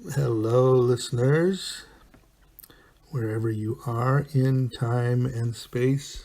Hello, listeners, wherever you are in time and space,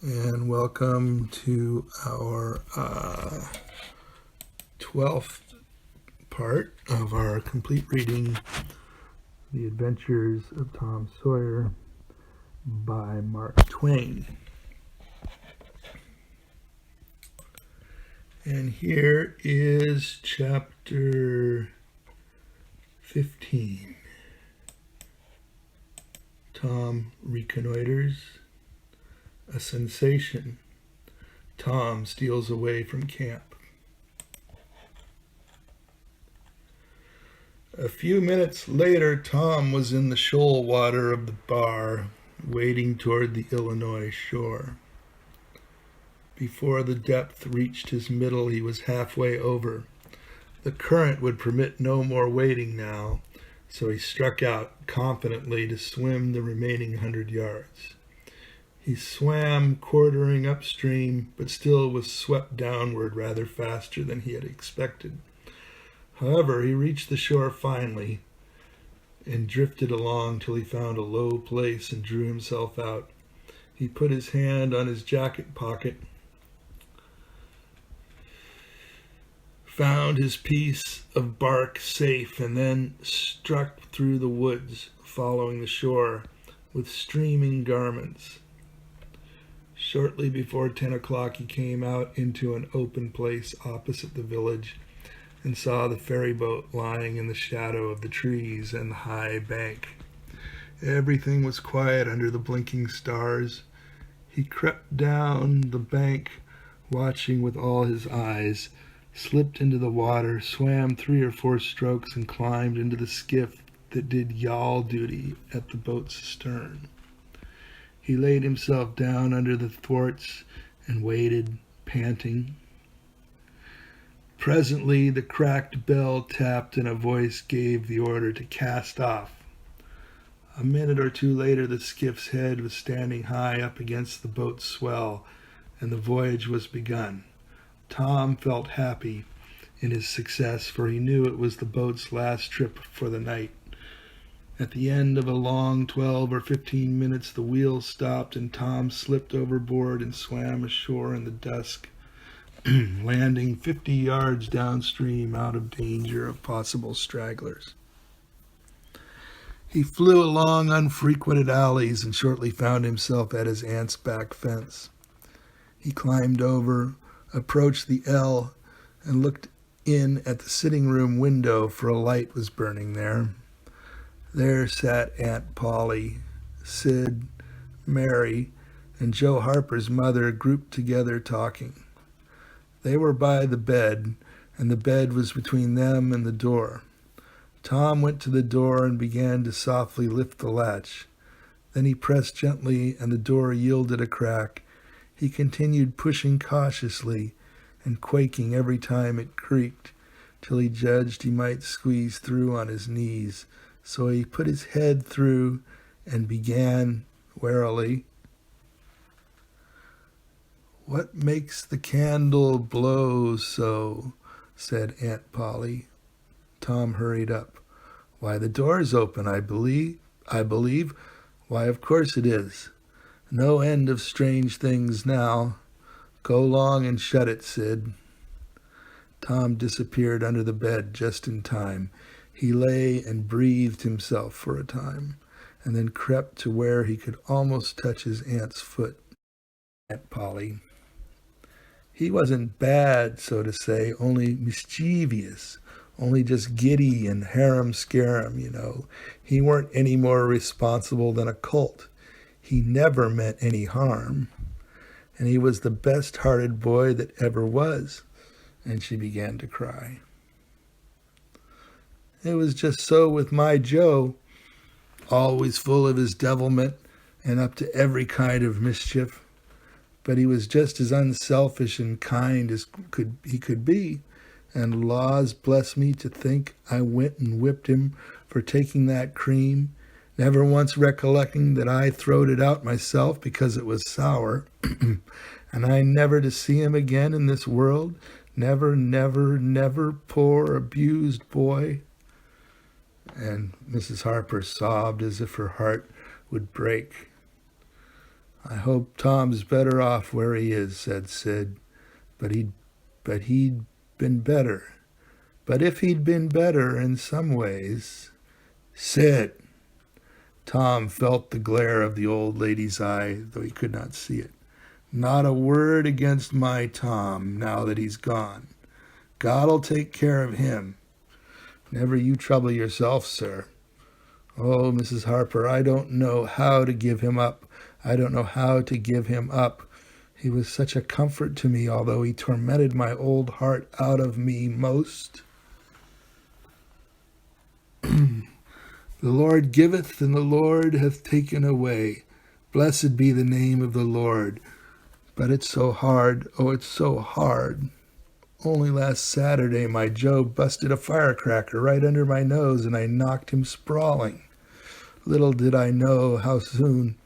and welcome to our 12th part of our complete reading, The Adventures of Tom Sawyer by Mark Twain. And here is chapter 15. Tom reconnoiters. A sensation. Tom steals away from camp. A few minutes later, Tom was in the shoal water of the bar, wading toward the Illinois shore. Before the depth reached his middle, he was halfway over. The current would permit no more wading now, so he struck out confidently to swim the remaining 100 yards. He swam quartering upstream, but still was swept downward rather faster than he had expected. However, he reached the shore finally and drifted along till he found a low place and drew himself out. He put his hand on his jacket pocket, found his piece of bark safe, and then struck through the woods, following the shore with streaming garments. Shortly before 10 o'clock, he came out into an open place opposite the village and saw the ferry boat lying in the shadow of the trees and the high bank. Everything was quiet under the blinking stars. He crept down the bank, watching with all his eyes, slipped into the water, swam 3 or 4 strokes, and climbed into the skiff that did yawl duty at the boat's stern. He laid himself down under the thwarts and waited, panting. Presently the cracked bell tapped and a voice gave the order to cast off. A minute or two later the skiff's head was standing high up against the boat's swell, and the voyage was begun. Tom felt happy in his success, for he knew it was the boat's last trip for the night. At the end of a long 12 or 15 minutes, the wheel stopped and Tom slipped overboard and swam ashore in the dusk, landing 50 yards downstream out of danger of possible stragglers. He flew along unfrequented alleys and shortly found himself at his aunt's back fence. He climbed over, approached the L, and looked in at the sitting room window, for a light was burning there. There sat Aunt Polly, Sid, Mary, and Joe Harper's mother grouped together talking. They were by the bed, and the bed was between them and the door. Tom went to the door and began to softly lift the latch. Then he pressed gently, and the door yielded a crack. He continued pushing cautiously and quaking every time it creaked, till he judged he might squeeze through on his knees. So he put his head through and began warily. "What makes the candle blow so?" said Aunt Polly. Tom hurried up. "Why, the door's open, I believe. Why, of course it is. No end of strange things now. Go long and shut it, Sid." Tom disappeared under the bed just in time. He lay and breathed himself for a time, and then crept to where he could almost touch his aunt's foot. Aunt Polly. He wasn't bad, so to say, only mischievous, only just giddy and harum-scarum, you know. He weren't any more responsible than a colt. He never meant any harm, and he was the best-hearted boy that ever was. And she began to cry. It was just so with my Joe, always full of his devilment and up to every kind of mischief. But he was just as unselfish and kind as he could be, and laws bless me to think I went and whipped him for taking that cream, never once recollecting that I throwed it out myself because it was sour, and I never to see him again in this world, never, never, never, poor abused boy. And Mrs. Harper sobbed as if her heart would break. "I hope Tom's better off where he is," said Sid. But he'd been better. But if he'd been better in some ways... "Sid!" Tom felt the glare of the old lady's eye, though he could not see it. "Not a word against my Tom, now that he's gone. God'll take care of him. Never you trouble yourself, sir. Oh, Mrs. Harper, I don't know how to give him up. I don't know how to give him up. He was such a comfort to me, although he tormented my old heart out of me most. The Lord giveth, and the Lord hath taken away. Blessed be the name of the Lord. But it's so hard. Oh, it's so hard. Only last Saturday my Joe busted a firecracker right under my nose, and I knocked him sprawling. Little did I know how soon.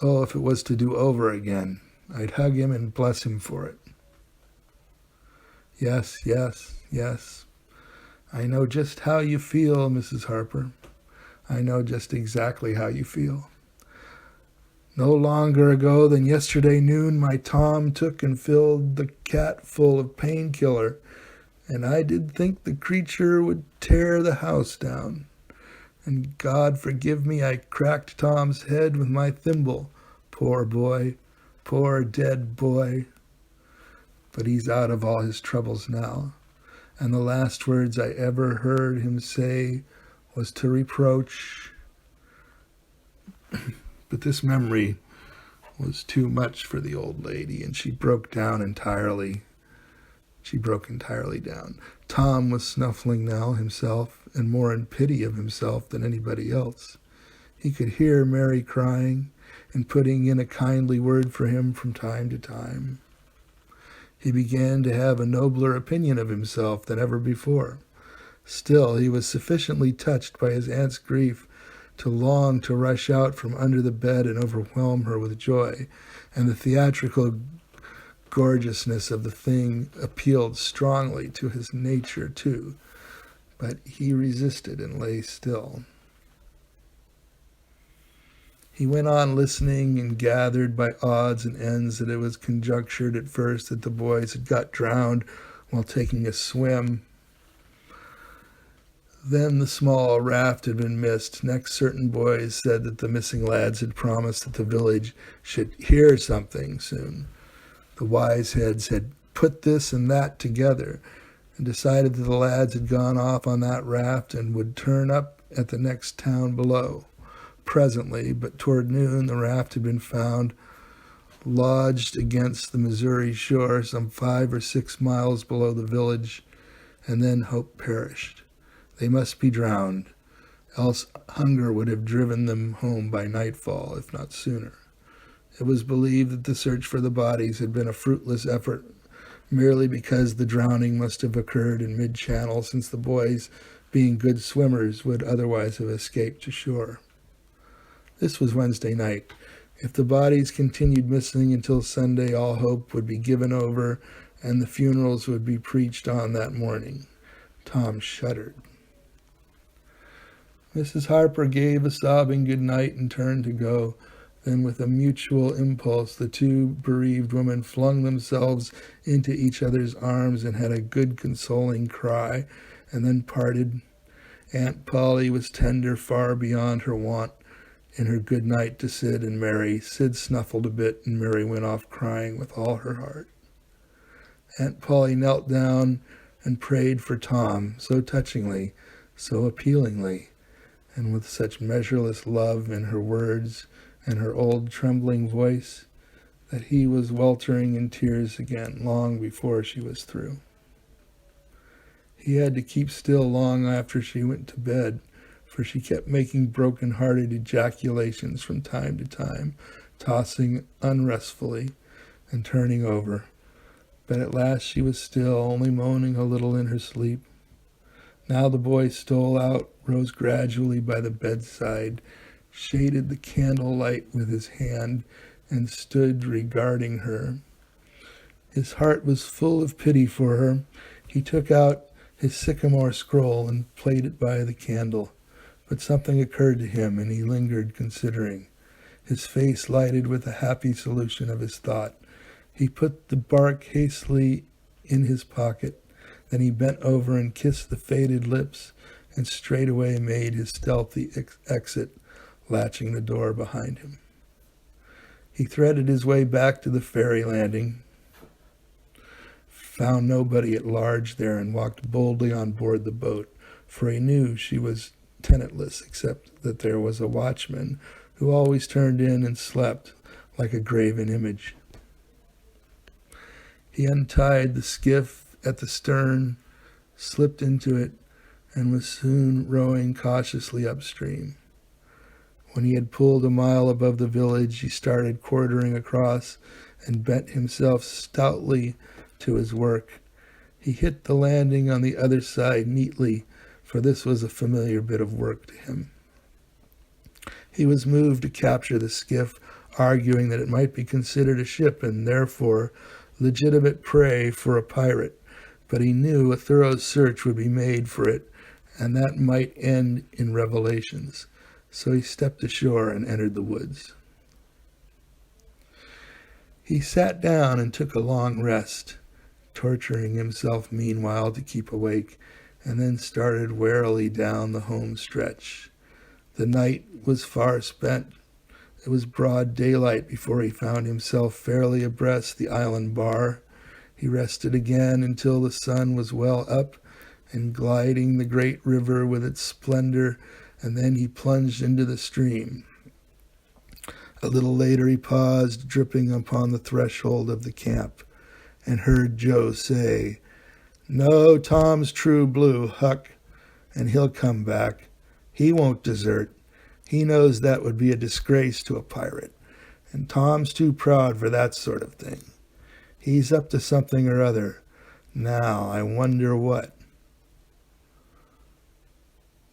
Oh, if it was to do over again, I'd hug him and bless him for it. Yes. I know just how you feel, Mrs. Harper. I know just exactly how you feel. No longer ago than yesterday noon, my Tom took and filled the cat full of painkiller, and I did think the creature would tear the house down. And God forgive me, I cracked Tom's head with my thimble. Poor boy, poor dead boy. But he's out of all his troubles now. And the last words I ever heard him say was to reproach. But this memory was too much for the old lady, and she broke down entirely. She broke entirely down. Tom was snuffling now himself, and more in pity of himself than anybody else. He could hear Mary crying and putting in a kindly word for him from time to time. He began to have a nobler opinion of himself than ever before. Still, he was sufficiently touched by his aunt's grief to long to rush out from under the bed and overwhelm her with joy, and the theatrical gorgeousness of the thing appealed strongly to his nature, too. But he resisted and lay still. He went on listening and gathered by odds and ends that it was conjectured at first that the boys had got drowned while taking a swim. Then the small raft had been missed. Next, certain boys said that the missing lads had promised that the village should hear something soon. The wise heads had put this and that together and decided that the lads had gone off on that raft and would turn up at the next town below. Presently, but toward noon, the raft had been found lodged against the Missouri shore some 5 or 6 miles below the village, and then hope perished. They must be drowned, else hunger would have driven them home by nightfall, if not sooner. It was believed that the search for the bodies had been a fruitless effort, merely because the drowning must have occurred in mid-channel, since the boys, being good swimmers, would otherwise have escaped to shore. This was Wednesday night. If the bodies continued missing until Sunday, all hope would be given over, and the funerals would be preached on that morning. Tom shuddered. Mrs. Harper gave a sobbing good night and turned to go. Then, with a mutual impulse, the two bereaved women flung themselves into each other's arms and had a good consoling cry, and then parted. Aunt Polly was tender far beyond her wont in her good night to Sid and Mary. Sid snuffled a bit, and Mary went off crying with all her heart. Aunt Polly knelt down and prayed for Tom, so touchingly, so appealingly, and with such measureless love in her words and her old trembling voice, that he was weltering in tears again long before she was through. He had to keep still long after she went to bed, for she kept making broken-hearted ejaculations from time to time, tossing unrestfully and turning over. But at last she was still, only moaning a little in her sleep. Now the boy stole out, rose gradually by the bedside, shaded the candle light with his hand, and stood regarding her. His heart was full of pity for her. He took out his sycamore scroll and played it by the candle. But something occurred to him, and he lingered, considering. His face lighted with a happy solution of his thought. He put the bark hastily in his pocket. Then he bent over and kissed the faded lips, and straightway made his stealthy exit, latching the door behind him. He threaded his way back to the ferry landing, found nobody at large there, and walked boldly on board the boat, for he knew she was tenantless, except that there was a watchman who always turned in and slept like a graven image. He untied the skiff at the stern, slipped into it, and was soon rowing cautiously upstream. When he had pulled a mile above the village, he started quartering across and bent himself stoutly to his work. He hit the landing on the other side neatly, for this was a familiar bit of work to him. He was moved to capture the skiff, arguing that it might be considered a ship and therefore legitimate prey for a pirate, but he knew a thorough search would be made for it, and that might end in revelations. So he stepped ashore and entered the woods. He sat down and took a long rest, torturing himself meanwhile to keep awake, and then started warily down the home stretch. The night was far spent. It was broad daylight before he found himself fairly abreast the island bar. He rested again until the sun was well up and gliding the great river with its splendor, and then he plunged into the stream. A little later he paused, dripping upon the threshold of the camp, and heard Joe say, "No, Tom's true blue, Huck, and he'll come back. He won't desert. He knows that would be a disgrace to a pirate, and Tom's too proud for that sort of thing. He's up to something or other. Now, I wonder what."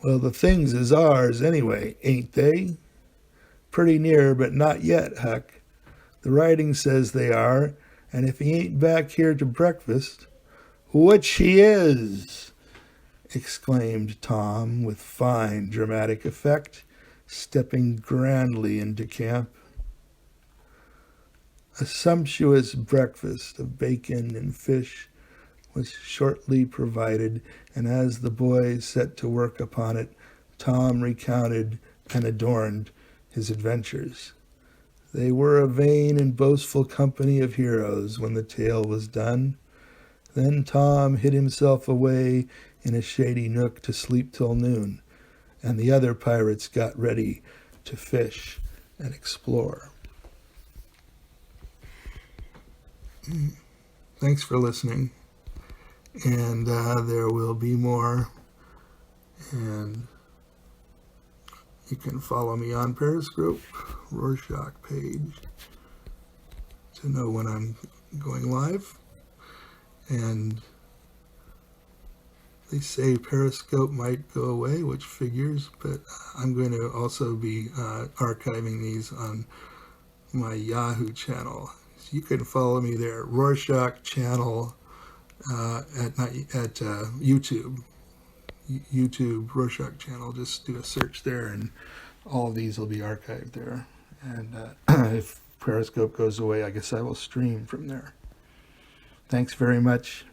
"Well, the things is ours anyway, ain't they?" "Pretty near, but not yet, Huck. The writing says they are, and if he ain't back here to breakfast—" "Which he is!" exclaimed Tom with fine dramatic effect, stepping grandly into camp. A sumptuous breakfast of bacon and fish was shortly provided, and as the boys set to work upon it, Tom recounted and adorned his adventures. They were a vain and boastful company of heroes when the tale was done. Then Tom hid himself away in a shady nook to sleep till noon, and the other pirates got ready to fish and explore. Thanks for listening. And there will be more. And you can follow me on Periscope, Roarshock page, to know when I'm going live. And they say Periscope might go away, which figures, but I'm going to also be archiving these on my Yahoo channel. So you can follow me there, Roarshock channel at YouTube. YouTube Roarshock channel. Just do a search there, and all of these will be archived there. And if Periscope goes away, I guess I will stream from there. Thanks very much.